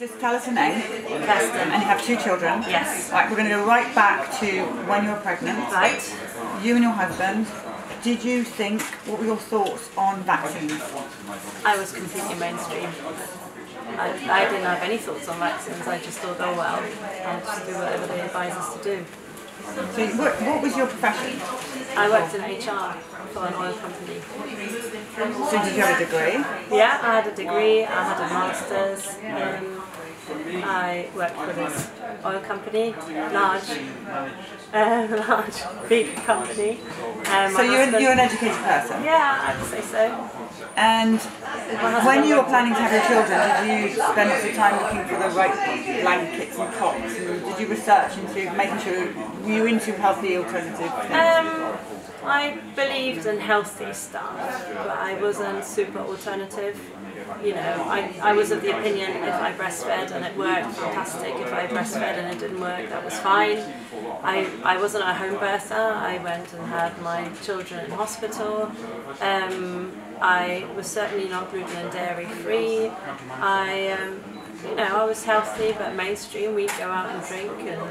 Just tell us a name. Kirsten. And you have 2 children? Yes. Right, we're going to go right back to when you were pregnant. Right. You and your husband. Did you think, what were your thoughts on vaccines? I was completely mainstream. I didn't have any thoughts on vaccines. I just thought, oh well, I'll just do whatever they advise us to do. So what was your profession? I worked in HR for an oil company. So did you have a degree? Yeah, I had a degree, I had a master's. I worked for this oil company, large, big company. So you're an educated person? Yeah, I'd say so. And when you were planning to have your children, did you spend lots of time looking for the right blankets and cots? And did you research into making sure you were into healthy alternative things? I believed in healthy stuff, but I wasn't super alternative. You know, I was of the opinion if I breastfed and it worked, fantastic. If I breastfed and it didn't work, that was fine. I wasn't a home birther. I went and had my children in hospital. I was certainly not gluten and dairy free. You know, I was healthy but mainstream. We'd go out and drink and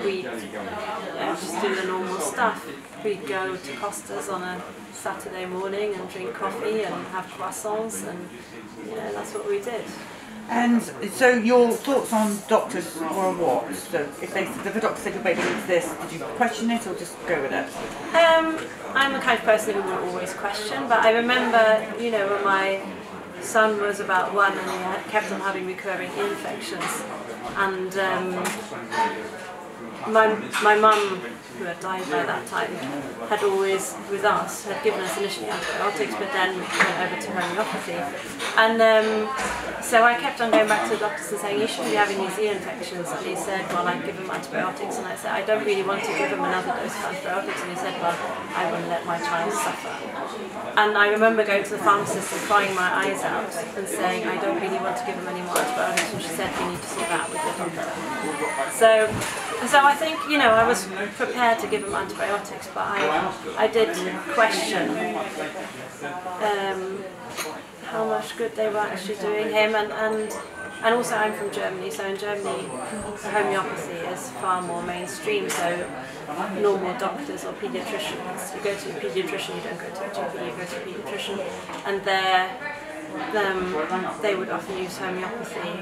we'd just do the normal stuff. We'd go to Costa's on a Saturday morning and drink coffee and have croissants, and you know, that's what we did. And so your thoughts on doctors were what? So if the doctor said your baby needs this, did you question it or just go with it? I'm the kind of person who will always question, but I remember, you know, when my son was about 1 and he kept on having recurring ear infections, and my mum, who had died by that time, had always, with us, had given us initially antibiotics, but then went over to homeopathy. And so I kept on going back to the doctors and saying, you shouldn't be having these ear infections. And he said, well, I'd give him antibiotics. And I said, I don't really want to give him another dose of antibiotics. And he said, well, I wouldn't let my child suffer. And I remember going to the pharmacist and crying my eyes out and saying, I don't really want to give him any more antibiotics. And she said, you need to sort that with your doctor. So I think, you know, I was prepared to give him antibiotics, but I did question how much good they were actually doing him, and also I'm from Germany, so in Germany homeopathy is far more mainstream, so normal doctors or paediatricians, you go to a paediatrician, you don't go to a GP, you go to a paediatrician, and they would often use homeopathy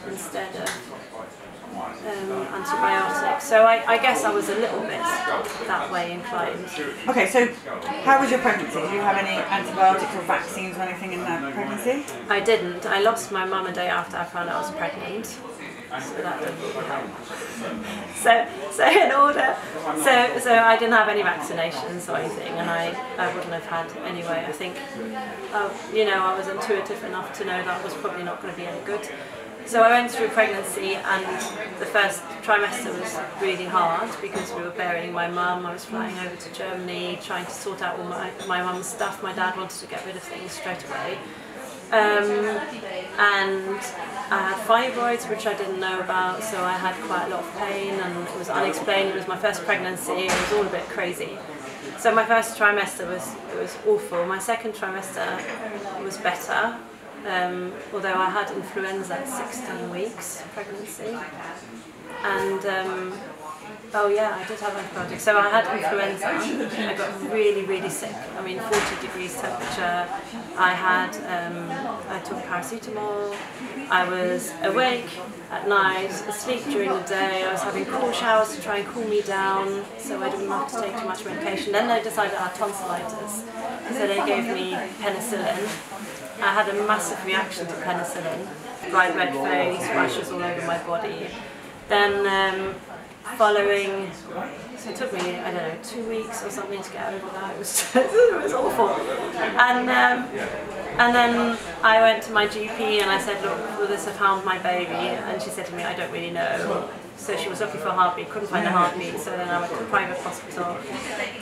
instead of antibiotics. So I guess I was a little bit that way inclined. Okay, so how was your pregnancy? Did you have any antibiotics or vaccines or anything in that pregnancy? I didn't. I lost my mum a day after I found out I was pregnant. So that didn't really help. So I didn't have any vaccinations or anything, and I wouldn't have had anyway. I think, you know, I was intuitive enough to know that was probably not going to be any good. So I went through pregnancy, and the first trimester was really hard because we were burying my mum. I was flying over to Germany, trying to sort out all my mum's stuff. My dad wanted to get rid of things straight away. And I had fibroids, which I didn't know about, so I had quite a lot of pain, and it was unexplained. It was my first pregnancy, it was all a bit crazy. So my first trimester was awful. My second trimester was better. Although I had influenza at 16 weeks pregnancy, and oh yeah, I did have antibiotics. So I had influenza. I got really, really sick. I mean, 40 degrees temperature. I took paracetamol. I was awake at night, asleep during the day. I was having cool showers to try and cool me down, so I didn't have to take too much medication. Then they decided I had tonsillitis, so they gave me penicillin. I had a massive reaction to penicillin, bright red face, rashes all over my body. Then following, so it took me, I don't know, 2 weeks or something to get over that. It was awful. And then I went to my GP and I said, look, will this have harmed my baby? And she said to me, I don't really know. So she was looking for a heartbeat, couldn't find a heartbeat, so then I went to a private hospital.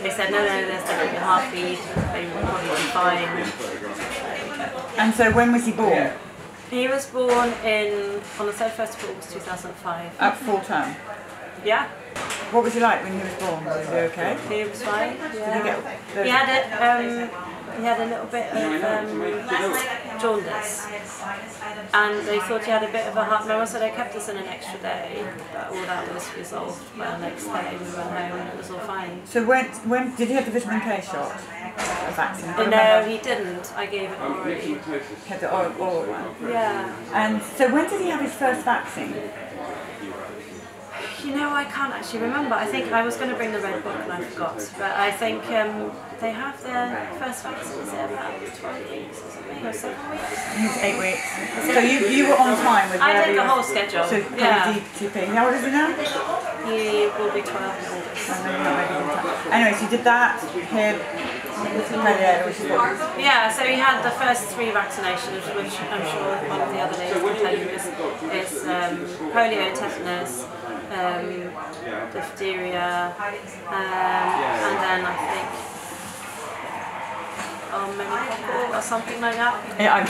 They said, no, there's definitely a heartbeat, the baby will probably be fine. And so when was he born? He was born on the 31st of August 2005. At full term? Yeah. What was he like when he was born? Was he okay? He was fine, yeah. Did he had it, he had a little bit of jaundice, and they thought he had a bit of a heart murmur, so they kept us in an extra day. But all that was resolved by the next day. We went home and it was all fine. So when did he have the vitamin K shot? A vaccine? No, he didn't. I gave it orally. He had the oral one. Yeah. And so when did he have his first vaccine? You know, I can't actually remember. I think I was going to bring the red book and I forgot. But I think they have their first vaccines at about 12 weeks or something, or 7 weeks. He was 8 weeks. So you were on time with I did the whole schedule. So yeah. DTP. How old is he now? He will be 12 in August. Anyway, so you did that, him, which is what? Yeah, so he had the first 3 vaccinations, which I'm sure one of the other ladies can tell you is polio, tetanus, diphtheria, and then I think meningococcal or something like that. Yeah, I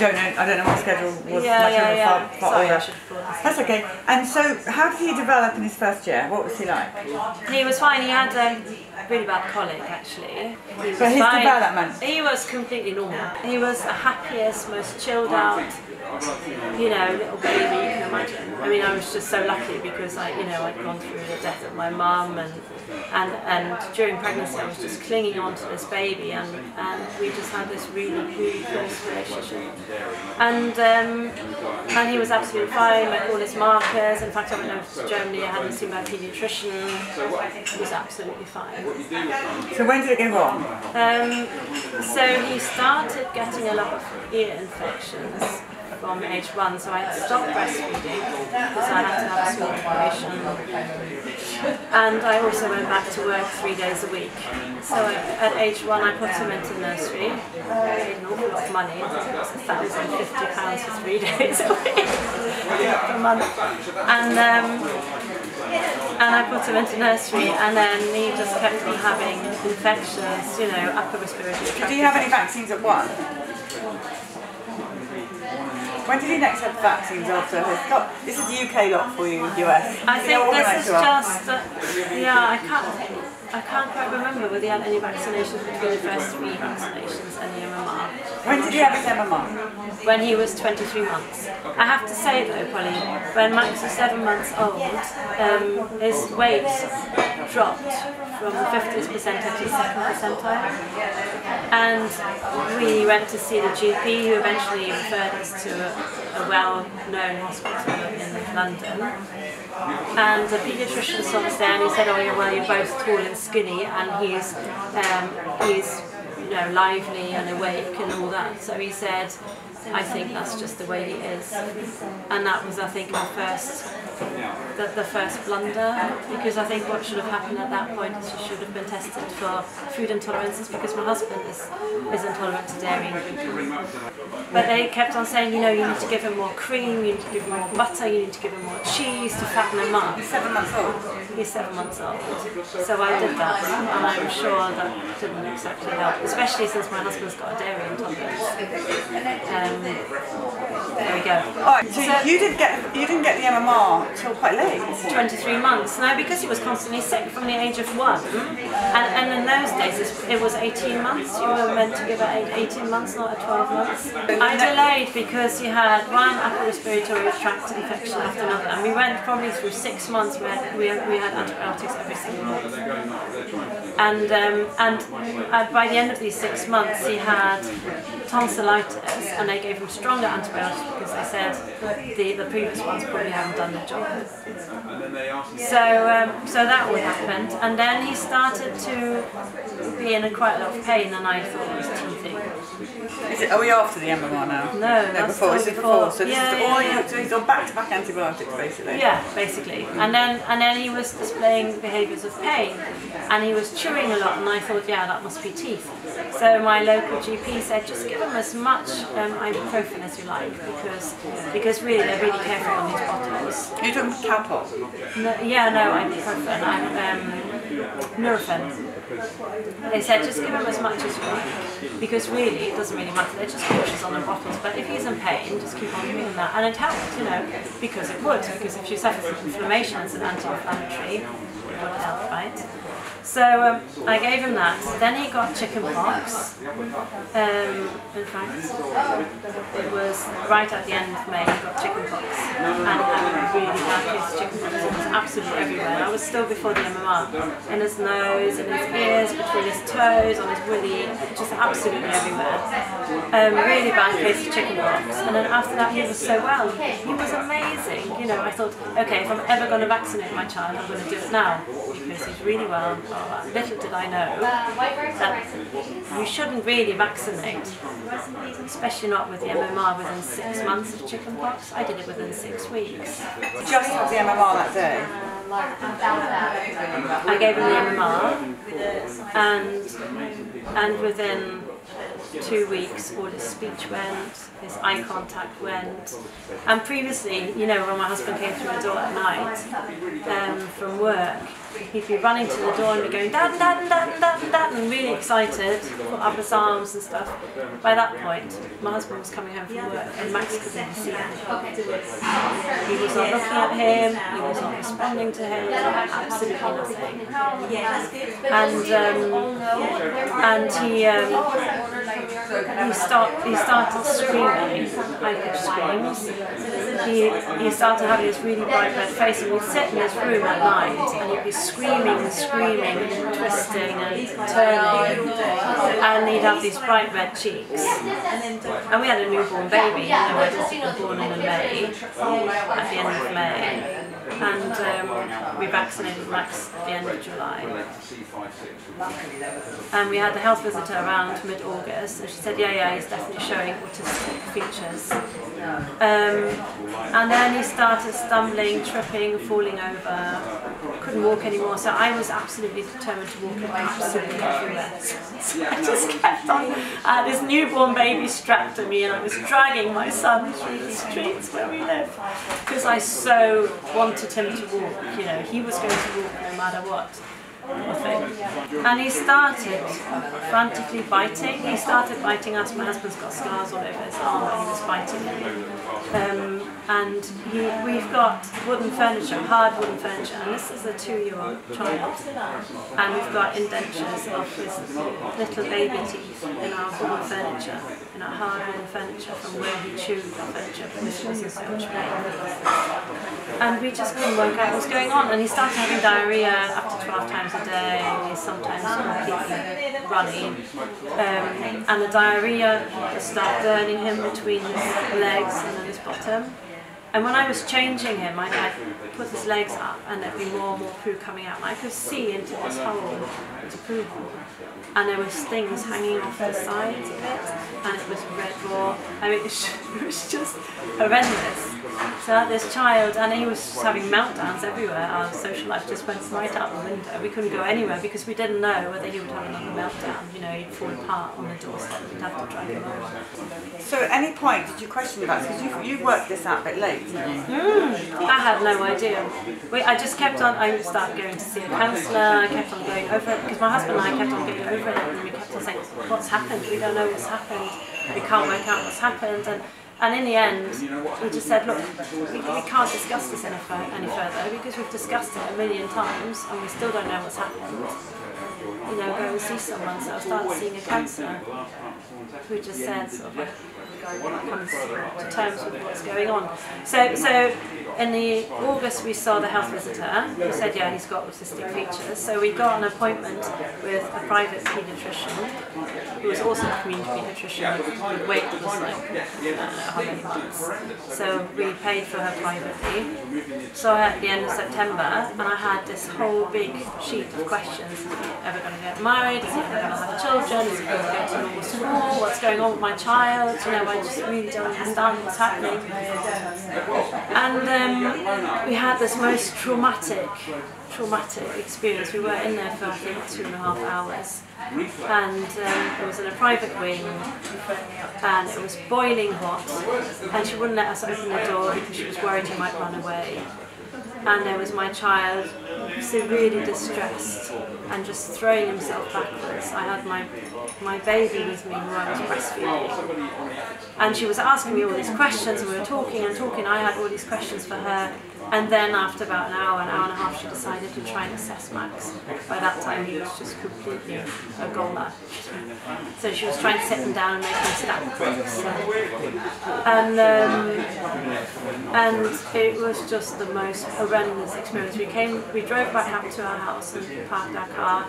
don't know what schedule was. Yeah. Sorry, I older. should have thought this. That's okay. And so, how did he develop in his first year? What was he like? He was fine. He had really bad colic, actually. He was For his fine. development? He was completely normal. He was the happiest, most chilled out, little baby you can imagine. I mean, I was just so lucky because I'd gone through the death of my mum, and during pregnancy I was just clinging on to this baby, and we just had this really, really close relationship. And he was absolutely fine, like all his markers. In fact, I went over to Germany, I had him seen by a paediatrician. He was absolutely fine. So when did it go wrong? So he started getting a lot of ear infections from age 1, so I had stopped breastfeeding because I had to have a small operation, and I also went back to work 3 days a week. So at age 1 I put him into nursery, I paid an awful lot of money, it was £1,050 for 3 days a week per month, and I put him into nursery, and then he just kept on having infections, upper respiratory tract. Did you have any vaccines at 1? When did you next have vaccines after his? This is the UK lot for you, US. I think this is just, I can't quite remember whether he had any vaccinations between the first 3 vaccinations and the MMR. When did he have his MMR? When he was 23 months. I have to say though, Polly, when Max was 7 months old, his weight dropped from the 50th percentile to the 2nd percentile. And we went to see the GP, who eventually referred us to a well-known hospital in London. And the paediatrician saw us there, and he said, "Oh, you're both tall and skinny, and he's lively and awake and all that." So he said, "I think that's just the way he is." And that was, I think, our the first blunder, because I think what should have happened at that point is he should have been tested for food intolerances, because my husband is intolerant to dairy and gluten. But they kept on saying, you need to give him more cream, you need to give him more butter, you need to give him more cheese to fatten him up. He's 7 months old. He's 7 months old. So I did that, and I'm sure that didn't exactly help, especially since my husband's got a dairy intolerance. There we go. Alright, so you didn't get the MMR until quite late. 23 months. Now, because he was constantly sick from the age of 1, and in those days it was 18 months. You were meant to give it 18 months, not at 12 months. I delayed because he had one upper respiratory tract infection after another, and we went probably through 6 months where we had antibiotics every single month. And by the end of these 6 months, he had tonsillitis, and they gave him stronger antibiotics because they said the previous ones probably haven't done their job. So that all happened, and then he started to be in quite a lot of pain, and I thought it was teething. Are we after the MMR now? No, before. This is before. So this is all yeah. So he's on back-to-back antibiotics, basically. Yeah, basically. And then he was displaying behaviours of pain, and he was chewing a lot, and I thought, yeah, that must be teeth. So my local GP said, just give him as much ibuprofen as you like, because really they're really careful on these bottles. Are you talking Calpol? No, ibuprofen. Nurofen. They said just give him as much as you like, because really it doesn't really matter, they're just cautious on the bottles, but if he's in pain, just keep on giving him that. And it helped, because it would, because if you suffer from inflammation, it's an anti-inflammatory, it would help, right? So I gave him that. Then he got chicken pox. In fact, it was right at the end of May he got chicken pox. And he had a really bad case of chicken pox. It was absolutely everywhere. I was still before the MMR. In his nose, in his ears, between his toes, on his willy, just absolutely everywhere. Really bad case of chicken pox. And then after that he was so well. He was amazing. You know, I thought, okay, if I'm ever going to vaccinate my child, I'm going to do it now. Because he's really well. Little did I know that you shouldn't really vaccinate, especially not with the MMR within 6 months of chickenpox. I did it within 6 weeks. Just had the MMR that day? I gave him the MMR, and within 2 weeks all his speech went, his eye contact went, and previously, you know, when my husband came through the door at night from work, he'd be running to the door and be going dad, dad, dad, dad, dad, and really excited, put up his arms and stuff. By that point, my husband was coming home from work and Max couldn't even see him. He was not looking at him, he was not responding to him, absolutely nothing. And he started screaming, high-pitched screams. He started having this really bright red face, and we'd sit in his room at night and he'd be screaming and screaming and twisting and turning, and he'd have these bright red cheeks. And we had a newborn baby, you know, my daughter was born in May, at the end of May. And we vaccinated Max at the end of July. And we had the health visitor around mid-August, and she said, yeah, he's definitely showing autistic features. And then he started stumbling, tripping, falling over, couldn't walk anymore, so I was absolutely determined to walk him absolutely everywhere. So I just kept on, this newborn baby strapped to me, and I was dragging my son through the streets where we live, because I so wanted him to walk, you know, he was going to walk no matter what. And he started frantically biting. He started biting us. My husband's got scars all over his arm when he was biting him. And we've got wooden furniture, hard wooden furniture, and this is a 2-year-old child. And we've got indentures of his little baby teeth in our wooden furniture, in our hard wooden furniture, from where he chewed the furniture because he was in so much pain. And we just couldn't work out what was going on. And he started having diarrhea up to 12 times a day. He's sometimes completely runny. And the diarrhea would start burning him between his legs and then his bottom. And when I was changing him, I'd put his legs up and there'd be more and more poo coming out. And I could see into this hole, into poo hole. And there was things hanging off the sides of it, and it was red raw. I mean, it was just horrendous. So I had this child, and he was just having meltdowns everywhere. Our social life just went right out the window. We couldn't go anywhere because we didn't know whether he would have another meltdown. You know, he'd fall apart on the doorstep. We'd have to drag him over. So at any point did you question about this? Because you worked this out a bit late, didn't you? I had no idea. I just kept on, I started going to see a counsellor, I kept on going over it, because my husband and I kept on going over it, and we kept on saying, what's happened? We don't know what's happened. We can't work out what's happened. And in the end, we just said, look, we can't discuss this any further because we've discussed it a million times and we still don't know what's happened. You know, go and see someone. So I started seeing a counsellor who just said, sort of, comes to terms with what's going on. So in the August we saw the health visitor who said, yeah, he's got autistic features. So we got an appointment with a private paediatrician who was also a community paediatrician. The wait was like, I don't know how many months. So we paid for her privately. So at the end of September, and I had this whole big sheet of questions. Is he ever going to get married? Is he ever going to have children? Is he going to go to normal school? What's going on with my child? You know, I just really don't understand what's happening. And we had this most traumatic experience. We were in there for I think 2.5 hours, and it was in a private wing, and it was boiling hot, and she wouldn't let us open the door because she was worried he might run away. And there was my child, severely distressed, and just throwing himself backwards. I had my baby with me who I was breastfeeding, and she was asking me all these questions, and we were talking and talking. I had all these questions for her, and then after about an hour and a half, she decided to try and assess Max. By that time, he was just completely a goaler. So she was trying to sit him down and make him stack bricks, and it was just the most horrendous experience. We drove back up to our house and parked our car,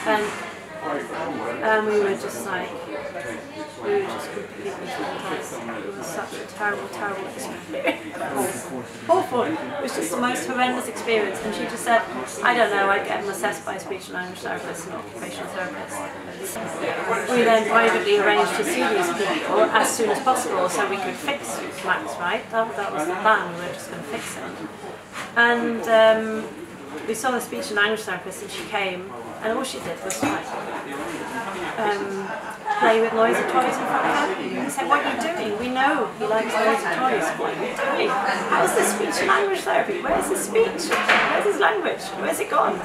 and we were just completely traumatized. It was such a terrible, terrible experience. Awful. It was just the most horrendous experience. And she just said, I don't know, I'd get him assessed by a speech and language therapist and occupational therapist. We then privately arranged to see these people as soon as possible so we could fix Max, right? That was the plan, we were just going to fix him. And we saw the speech and language therapist, and she came, and all she did was like, play with noisy toys in front of her. I said, what are you doing? We know he likes noisy toys. What are you doing? How's the speech and language therapy? Where's his speech? Where's his language? Where's it gone?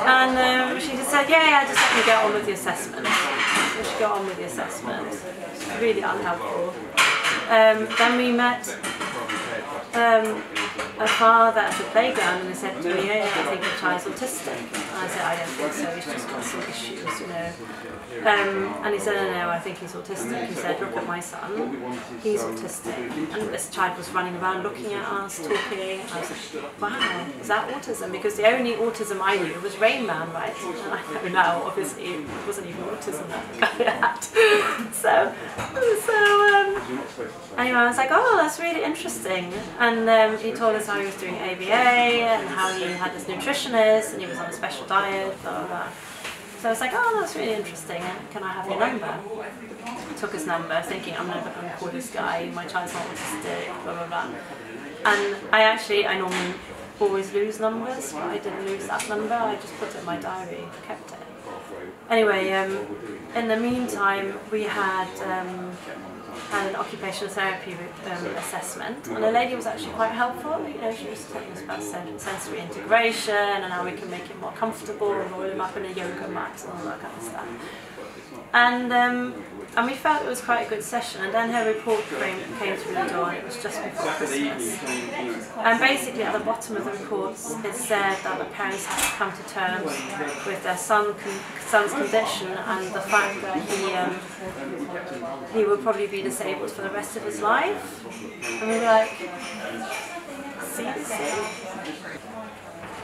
And she just said, yeah, just let me get on with the assessment. So she got on with the assessment. Really unhelpful. Then we met a father at the playground, and he said to me, yeah, I think the child's autistic. And I said, I don't think so, he's just got some issues, you know. And he said, no, I think he's autistic. He said, look at my son, he's autistic. And this child was running around looking at us, talking. I was like, wow, is that autism? Because the only autism I knew was Rain Man, right? And I know now, obviously, it wasn't even autism that guy had. So anyway, I was like, oh, that's really interesting. And he told us how he was doing ABA and how he had his nutritionist and he was on a special diet, blah, blah, blah. So I was like, oh, that's really interesting. Can I have your number? I took his number thinking, I'm never going to call this guy, my child's not autistic, blah, blah, blah. And I normally always lose numbers, but I didn't lose that number. I just put it in my diary, kept it. Anyway, in the meantime, we had an occupational therapy assessment, and the lady was actually quite helpful. You know, she was telling us about sensory integration and how we can make him more comfortable and roll him up in a yoga mat and all that kind of stuff. And we felt it was quite a good session, and then her report came through the door, and it was just before Christmas. And basically at the bottom of the report it said that the parents had to come to terms with their son's condition and the fact that he would probably be disabled for the rest of his life. And we were like, seriously?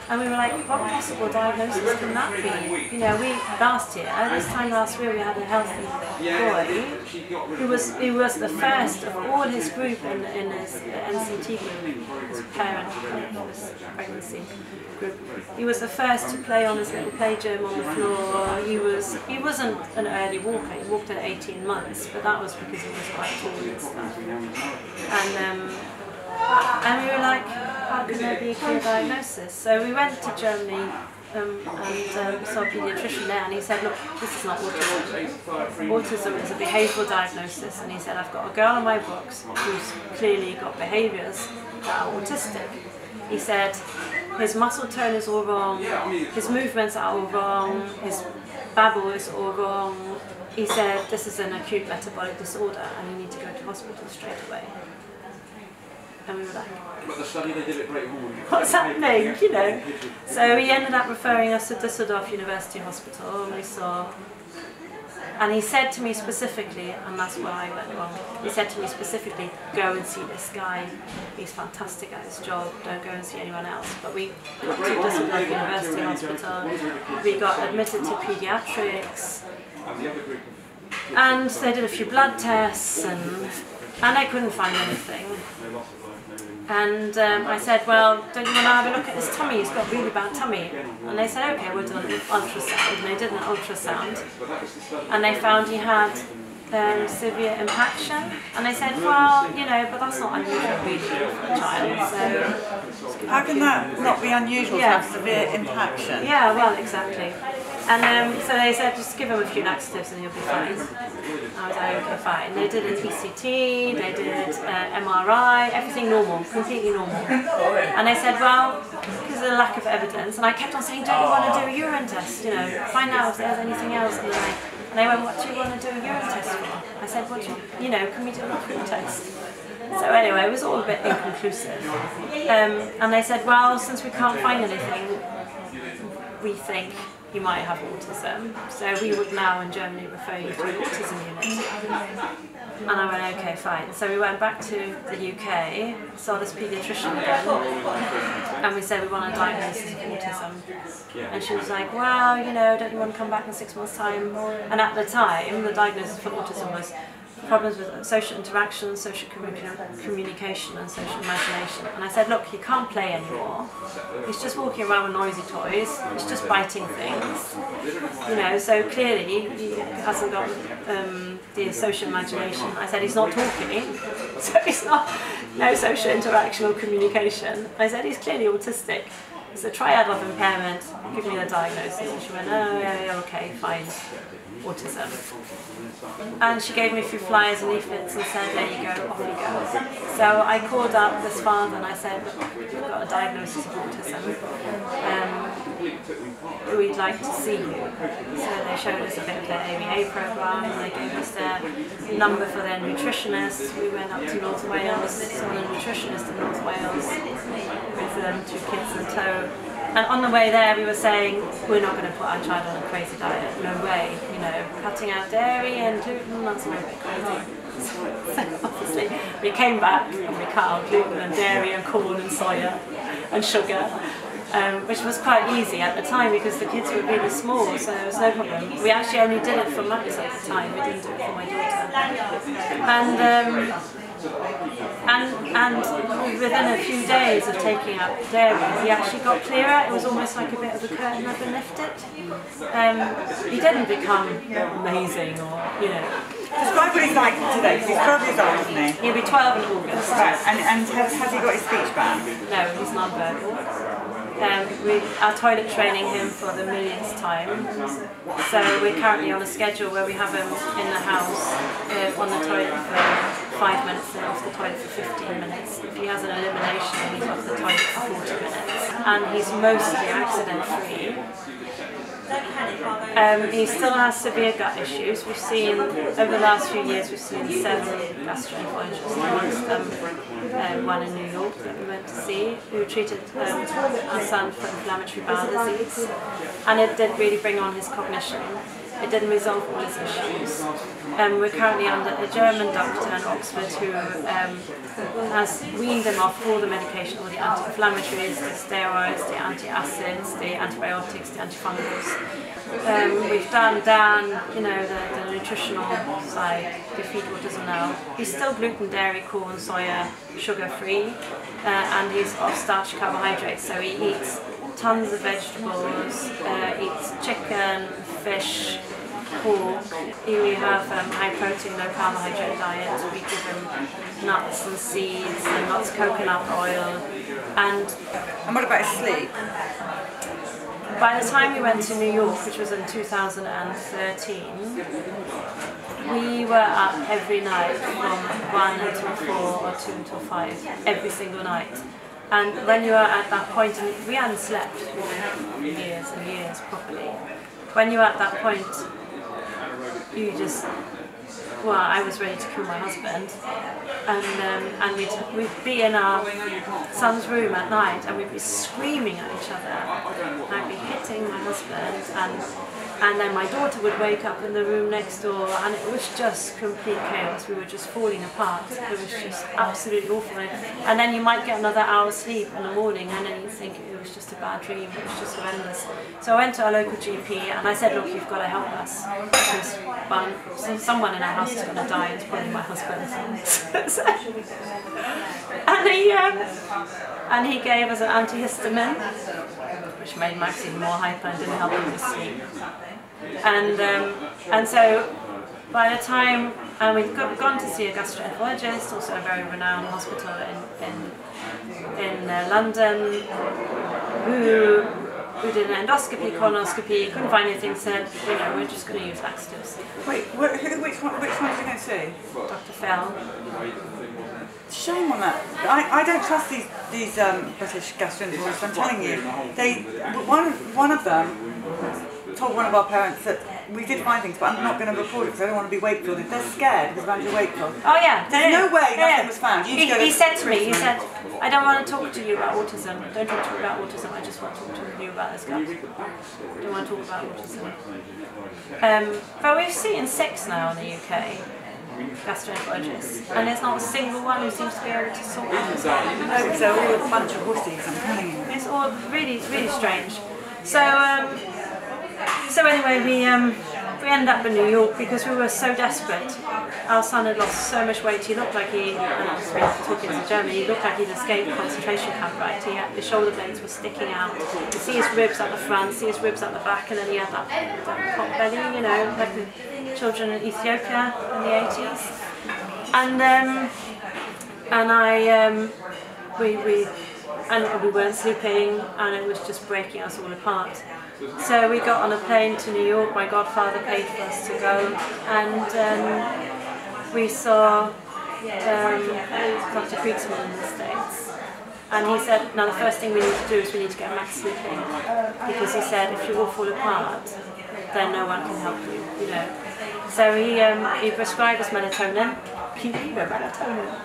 And we were like, what possible diagnosis can that be? You know, this time last year we had a healthy boy who was the first of all his group in his NCT group, his parent pregnancy group. He was the first to play on his little play gym on the floor. He wasn't an early walker, he walked at 18 months, but that was because he was quite tall and stuff. And we were like, how can there be a clear diagnosis? So we went to Germany and saw a paediatrician there, and he said, look, this is not autism. Autism is a behavioural diagnosis, and he said, I've got a girl on my books who's clearly got behaviours that are autistic. He said, his muscle tone is all wrong, his movements are all wrong, his babble is all wrong. He said, this is an acute metabolic disorder and you need to go to hospital straight away. And we were like, what's happening, you know? So he ended up referring us to Düsseldorf University Hospital, and we saw, and he said to me specifically, and that's where I went wrong, he said to me specifically, go and see this guy, he's fantastic at his job, don't go and see anyone else. But we got to Düsseldorf University Hospital, we got admitted to paediatrics, and they did a few blood tests, and I couldn't find anything. And I said, well, don't you want to have a look at his tummy? He's got really bad tummy. And they said, okay, we'll do an ultrasound. And they did an ultrasound. And they found he had severe impaction. And they said, well, you know, but that's not unusual really for a child. So how can that not be unusual to have severe impaction? Yeah, well, exactly. And so they said, just give him a few laxatives and he'll be fine. I was like, okay, fine. They did an ECT, they did MRI, everything normal, completely normal. And they said, well, because of the lack of evidence, and I kept on saying, don't you want to do a urine test, you know, find out if there's anything else. And they went, what do you want to do a urine test for? I said, what do you know, can we do a food test? So anyway, it was all a bit inconclusive. And they said, well, since we can't find anything, we think you might have autism. So we would now in Germany refer you to an autism unit. And I went, okay, fine. So we went back to the UK, saw this paediatrician again, and we said we want a diagnosis of autism. And she was like, well, you know, don't you want to come back in 6 months' time? And at the time, the diagnosis for autism was problems with social interaction, social communication and social imagination. And I said, look, he can't play anymore. He's just walking around with noisy toys. He's just biting things. You know, so clearly he hasn't got the social imagination. I said, he's not talking, so he's not, no social interaction or communication. I said, he's clearly autistic. It's a triad of impairment, give me the diagnosis. And she went, oh, yeah, okay, fine, autism. And she gave me a few flyers and leaflets and said, there you go, off you go. So I called up this father and I said, look, we've got a diagnosis of autism. We'd like to see you. So they showed us a bit of their ABA program and they gave us their number for their nutritionist. We went up to North Wales, saw the nutritionist in North Wales with 2 kids in tow. And on the way there we were saying, we're not going to put our child on a crazy diet, no way, you know, cutting out dairy and gluten, that's a little bit crazy. So obviously we came back and we cut out gluten and dairy and corn and soya and sugar, which was quite easy at the time because the kids were really small, so there was no problem. We actually only did it for Max at the time, we didn't do it for my daughter. And within a few days of taking out dairy, he actually got clearer. It was almost like a bit of a curtain had been lifted. He didn't become amazing or, you know. Describe what he's like today, because he's 12 years old, isn't he? He'll be 12 in August. Right. And has he got his speech back? No, he's not verbal. We are toilet training him for the millionth time. So we're currently on a schedule where we have him in the house on the toilet for 5 minutes and off the toilet for 15 minutes. If he has an elimination, he's off the toilet for 40 minutes. And he's mostly accident-free. He still has severe gut issues. We've seen, over the last few years, we've seen 7 gastroenterologists, amongst them one in New York that we went to see, who treated our son for inflammatory bowel disease. And it did really bring on his cognition. It didn't resolve all his issues. We're currently under a German doctor in Oxford who has weaned him off all the medication, all the anti-inflammatories, the steroids, the antacids, the antibiotics, the antifungals. We've done down, you know, the nutritional side, defeat autism now. He's still gluten, dairy, corn, soya, sugar-free, and he's off starch carbohydrates, so he eats tons of vegetables, eats chicken, fish, pork. We have high protein, low carbohydrate diet. We give him nuts and seeds and lots of coconut oil. And what about his sleep? By the time we went to New York, which was in 2013, we were up every night from 1 until 4 or 2 until 5, every single night. And when you are at that point, and we hadn't slept for years and years properly, when you're at that point, you just, well, I was ready to kill my husband, and we'd be in our son's room at night and we'd be screaming at each other. I'd be hitting my husband, and then my daughter would wake up in the room next door, and it was just complete chaos. We were just falling apart. It was just absolutely awful. And then you might get another hour's sleep in the morning, and then you think it was just a bad dream. It was just horrendous. So I went to our local GP and I said, look, you've got to help us, because someone in our house is going to die, and it's probably my husband. And he gave us an antihistamine, which made Max even more hyper and didn't help him with sleep. And so by the time we'd gone to see a gastroenterologist, also a very renowned hospital in London, who we did an endoscopy, colonoscopy, couldn't find anything, said, you know, we're just going to use laxatives. Wait, which one did you go and see? Dr. Fell. Shame on that. I don't trust these British gastroenterologists. I'm telling you, one of them told one of our parents that we did find things, but I'm not going to report it because I don't want to be wakeful. They're scared because I'm wakeful. Oh yeah. There's no way nothing was found. He said to me, he said, I don't want to talk to you about autism. Don't talk to me about autism. I just want to talk to you about this gut. I don't want to talk about autism. But we've seen 6 now in the UK. Gastroenterologists, and there's not a single one who seems to be able to sort out this problem. No, they're all a bunch of wussies, I'm telling you. It's all really, really strange. So, so anyway, we ended up in New York because we were so desperate. Our son had lost so much weight. He looked like and I was talking to German, he looked like he'd escaped a concentration camp, right? His shoulder blades were sticking out. You could see his ribs at the front, see his ribs at the back, and then he had that pot belly, you know, like the children in Ethiopia in the 80s. And we weren't sleeping, and it was just breaking us all apart. So we got on a plane to New York. My godfather paid for us to go, and we saw Dr. Kirsten in the States. And he said, now the first thing we need to do is we need to get Max sleeping, because he said if you all fall apart, then no one can help you, you know. So he prescribed us melatonin. Melatonin.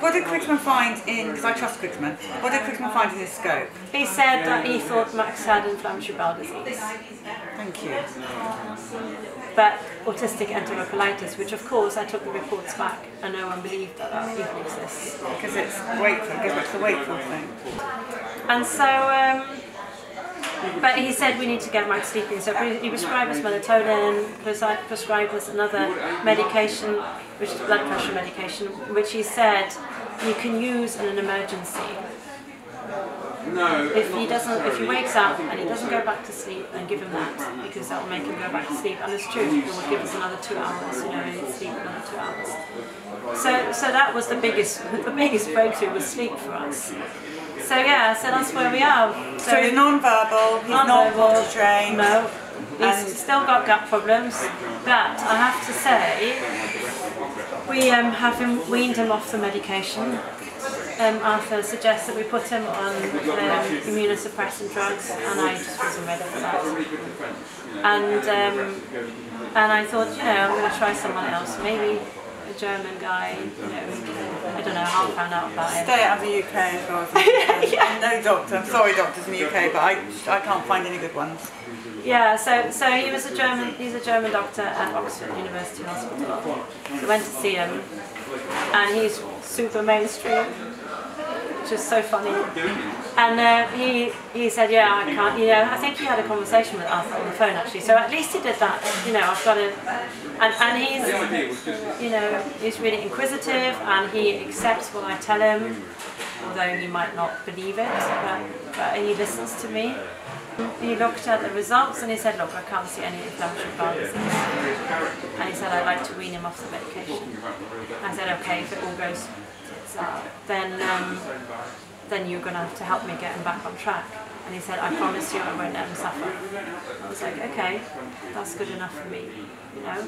What did Krigman find in, because I trust Krigman, what did Krigman find in his scope? He said that he thought Max had inflammatory bowel disease. Thank you. But autistic enterocolitis, which of course I took the reports back and no one believed that even exists. Because it's wakeful, because it's the wakeful thing. And so, but he said we need to get Max sleeping, so he prescribed us melatonin, prescribed us another medication, which is blood pressure medication, which he said you can use in an emergency. If he wakes up and he doesn't go back to sleep, then give him that, because that will make him go back to sleep. And it's true, it will give us another 2 hours, you know, he'll sleep another 2 hours. So that was the biggest breakthrough was sleep for us. So yeah, so that's where we are. So he's non-verbal, he's not potty trained. No, he's still got gut problems, but I have to say, we have weaned him off the medication. Arthur suggests that we put him on immunosuppressant drugs, and I just wasn't ready for that. And I thought, you know, I'm going to try someone else, maybe a German guy, you know, I don't know how I found out about it. Stay out of the UK as far as I'm no doctor. I'm sorry doctors in the UK, but I can't find any good ones. Yeah, so he's a German doctor at Oxford University Hospital. So I went to see him, and he's super mainstream, which is so funny. And he said, yeah, I can't, you know, I think he had a conversation with Arthur on the phone actually, so at least he did that, you know, I've got to, and he's, you know, he's really inquisitive, and he accepts what I tell him, although he might not believe it, but he listens to me. He looked at the results and he said, look, I can't see any inflammatory bowel disease. And he said, I'd like to wean him off the medication. I said, okay, if it all goes then you're going to have to help me get him back on track. And he said, I promise you I won't let him suffer. I was like, okay, that's good enough for me, you know.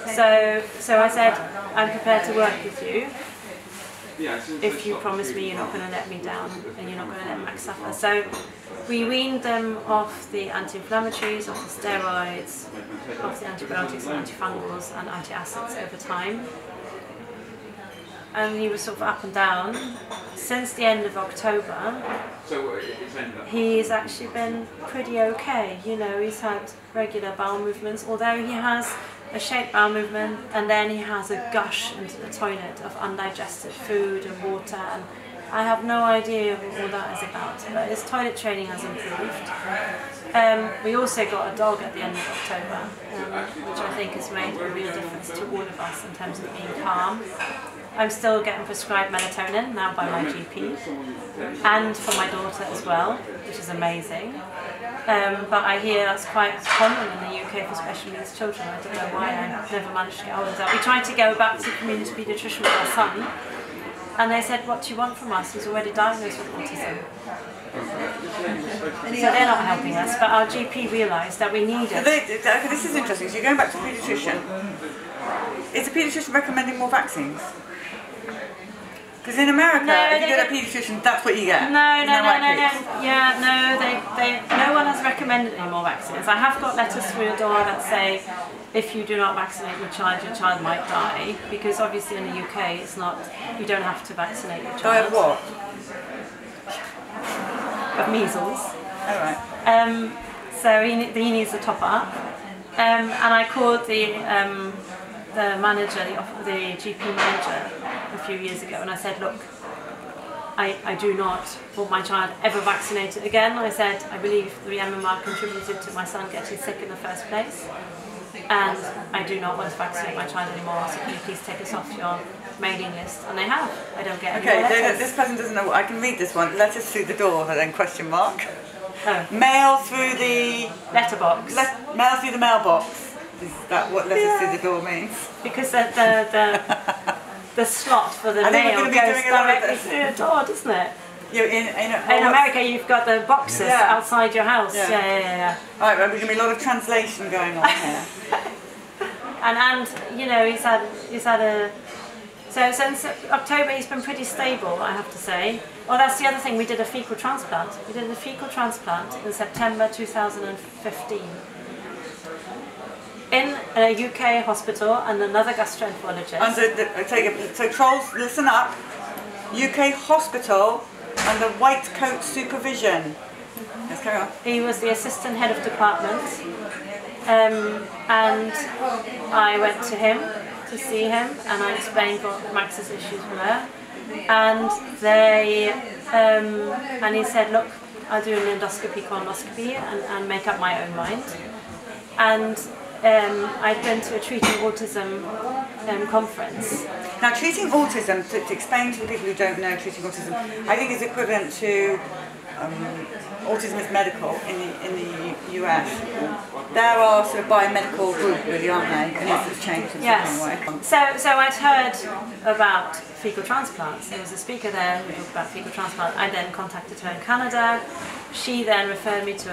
So I said, I'm prepared to work with you if you promise me you're not going to let me down and you're not going to let Max suffer. So we weaned them off the anti-inflammatories, off the steroids, off the antibiotics and antifungals and antacids over time. And he was sort of up and down. Since the end of October, he's actually been pretty okay. You know, he's had regular bowel movements, although he has a shaped bowel movement, and then he has a gush into the toilet of undigested food and water, and I have no idea what all that is about, but his toilet training has improved. We also got a dog at the end of October, which I think has made a real difference to all of us in terms of being calm. I'm still getting prescribed melatonin now by my GP, and for my daughter as well, which is amazing. But I hear that's quite common in the UK for special needs children. I don't know why, I've never managed to get hold of that. We tried to go back to community paediatrician with our son, And they said, what do you want from us? He's already diagnosed with autism. So they're not helping us, but our GP realised that we needed. Okay, this is interesting. So you're going back to the paediatrician. Is the paediatrician recommending more vaccines? Because in America, if you go to a paediatrician, that's what you get. No. Yeah, no one has recommended any more vaccines. I have got letters through the door that say, if you do not vaccinate your child might die. Because obviously in the UK, it's not, you don't have to vaccinate your child. Die of what? Of measles. Oh, right. So he needs a top up. And I called the manager, the GP manager, a few years ago, and I said, look, I do not want my child ever vaccinated again. I said, I believe the MMR contributed to my son getting sick in the first place, and I do not want to vaccinate my child anymore, so can you please take us off your mailing list? And they have. I don't get any more letters. This person doesn't know what, I can read this one. Letters through the door, and then question mark. Oh. Mail through the... Letterbox. Mail through the mailbox. Is that what letters through the door means? Because the slot for the mail goes directly through the door, doesn't it? In America, you've got the boxes outside your house. Yeah. Right, there's going to be a lot of translation going on here. and you know, he's had a. So since October, he's been pretty stable, I have to say. Well, that's the other thing. We did a fecal transplant. We did a fecal transplant in September 2015. In a UK hospital and another gastroenterologist. So trolls, listen up. UK hospital under white coat supervision. Let's carry on. He was the assistant head of department, and I went to him to see him, and I explained what Max's issues were, and and he said, look, I'll do an endoscopy, colonoscopy, and make up my own mind. And I'd been to a Treating Autism conference. Now, treating autism, to explain to the people who don't know treating autism, I think is equivalent to autism is medical in the US. There are sort of biomedical group, really, aren't they? And it's changed in some way. So I'd heard about fecal transplants. There was a speaker there who talked about fecal transplant. I then contacted her in Canada. She then referred me to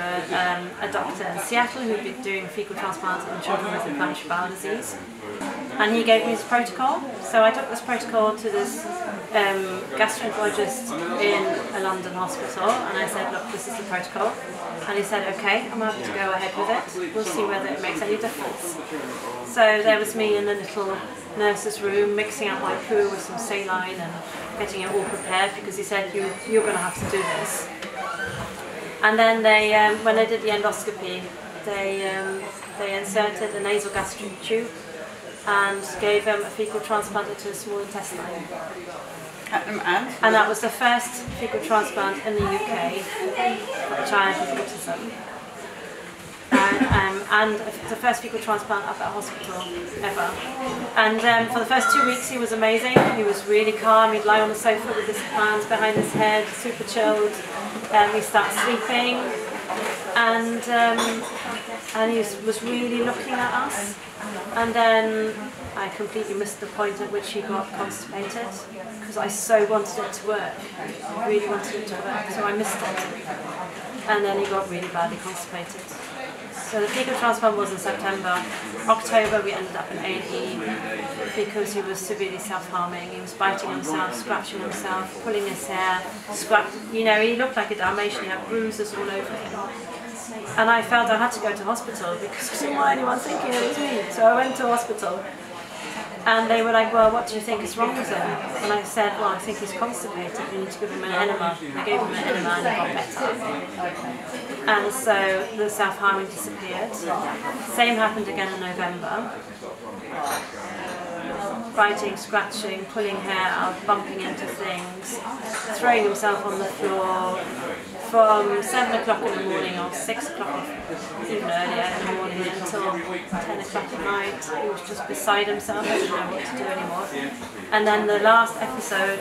a doctor in Seattle who'd been doing fecal transplants in children with inflammatory bowel disease. And he gave me his protocol. So I took this protocol to this gastroenterologist in a London hospital, and I said, look, this is the protocol. And he said, okay, I'm happy to go ahead with it. We'll see whether it makes any difference. So there was me in the little nurse's room mixing up my poo with some saline and getting it all prepared, because he said, you're going to have to do this. And then they, when they did the endoscopy, they inserted a nasal gastric tube and gave him a fecal transplant into the small intestine. And that was the first fecal transplant in the UK for a child with autism. And the first fecal transplant at that hospital ever. And for the first 2 weeks he was amazing. He was really calm. He'd lie on the sofa with his hands behind his head, super chilled. He started sleeping, and he was really looking at us. And then I completely missed the point at which he got constipated, because I so wanted it to work. I really wanted it to work, so I missed it. And then he got really badly constipated. So the fecal transplant was in September. October we ended up in A&E because he was severely self-harming. He was biting himself, scratching himself, pulling his hair, you know, he looked like a Dalmatian. He had bruises all over him. And I felt I had to go to hospital because I didn't want anyone thinking it was me. So I went to hospital. And they were like, well, what do you think is wrong with him? And I said, well, I think he's constipated. You need to give him an enema. They gave him an enema and he got better. And so the self-harming disappeared. Same happened again in November. Biting, scratching, pulling hair out, bumping into things, throwing himself on the floor. From 7 o'clock in the morning or 6 o'clock, even earlier in the morning, until 10 o'clock at night. He was just beside himself. He didn't know what to do anymore. And then the last episode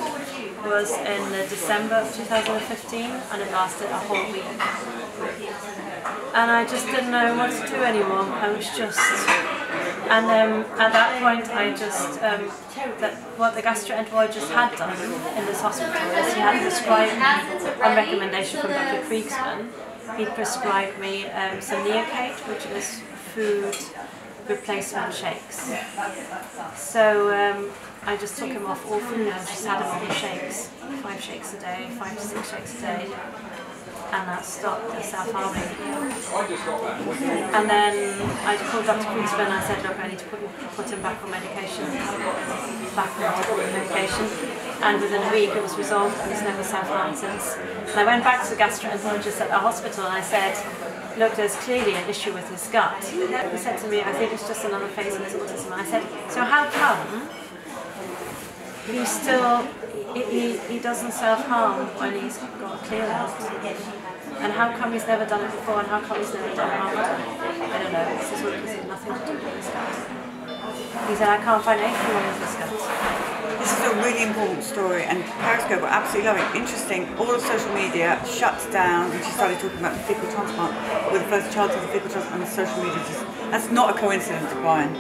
was in December of 2015, and it lasted a whole week. And I just didn't know what to do anymore. I was just And at that point, I just, what the gastroenterologist had done in this hospital is he had prescribed me, on recommendation from Dr. Kriegsman, he prescribed me some Neocate, which is food replacement shakes. So I just took him off all food and just had him on the shakes, 5 shakes a day, 5 to 6 shakes a day. And that stopped the self-harming. And then I called Dr. Kirsten and I said, look, I need to put him back on medication, and within a week it was resolved and he's never self-harmed since. And I went back to the gastroenterologist at the hospital and I said, look, there's clearly an issue with his gut. He said to me, I think it's just another phase of his autism. And I said, so how come he's still, he doesn't self-harm when he's got clear out? And how come he's never done it before and how come he's never done it after? I don't know, this is what it is, nothing to do with his gut. He said, I can't find anything wrong with his gut. This is a really important story, and Periscope will absolutely love it. Interesting, all of social media shuts down and she started talking about the fecal transplant with the first child to the fecal transplant, and the social media just, that's not a coincidence, Brian.